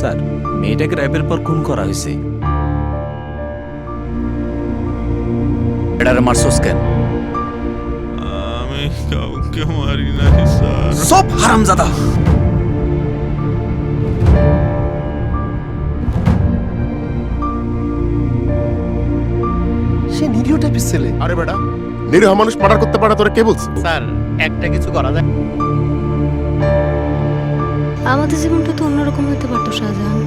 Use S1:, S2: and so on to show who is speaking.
S1: Sir, মেয়েটাকে র্যাপের পর খুন করা হয়েছে।
S2: এটারে মারছস কেন?
S3: আমি কাউকে মারি নাই স্যার।
S2: সব হারামজাদা।
S4: সে নিরীহ টাইপের ছেলে।
S5: আরে বেটা, নিরীহ মানুষ মার্ডার করতে পারে তোরা কে বলছে?
S4: স্যার, একটা কিছু করা যায়।
S6: আমাদের জীবনটা তো অন্যরকম হতে পারতো শাহজাহান।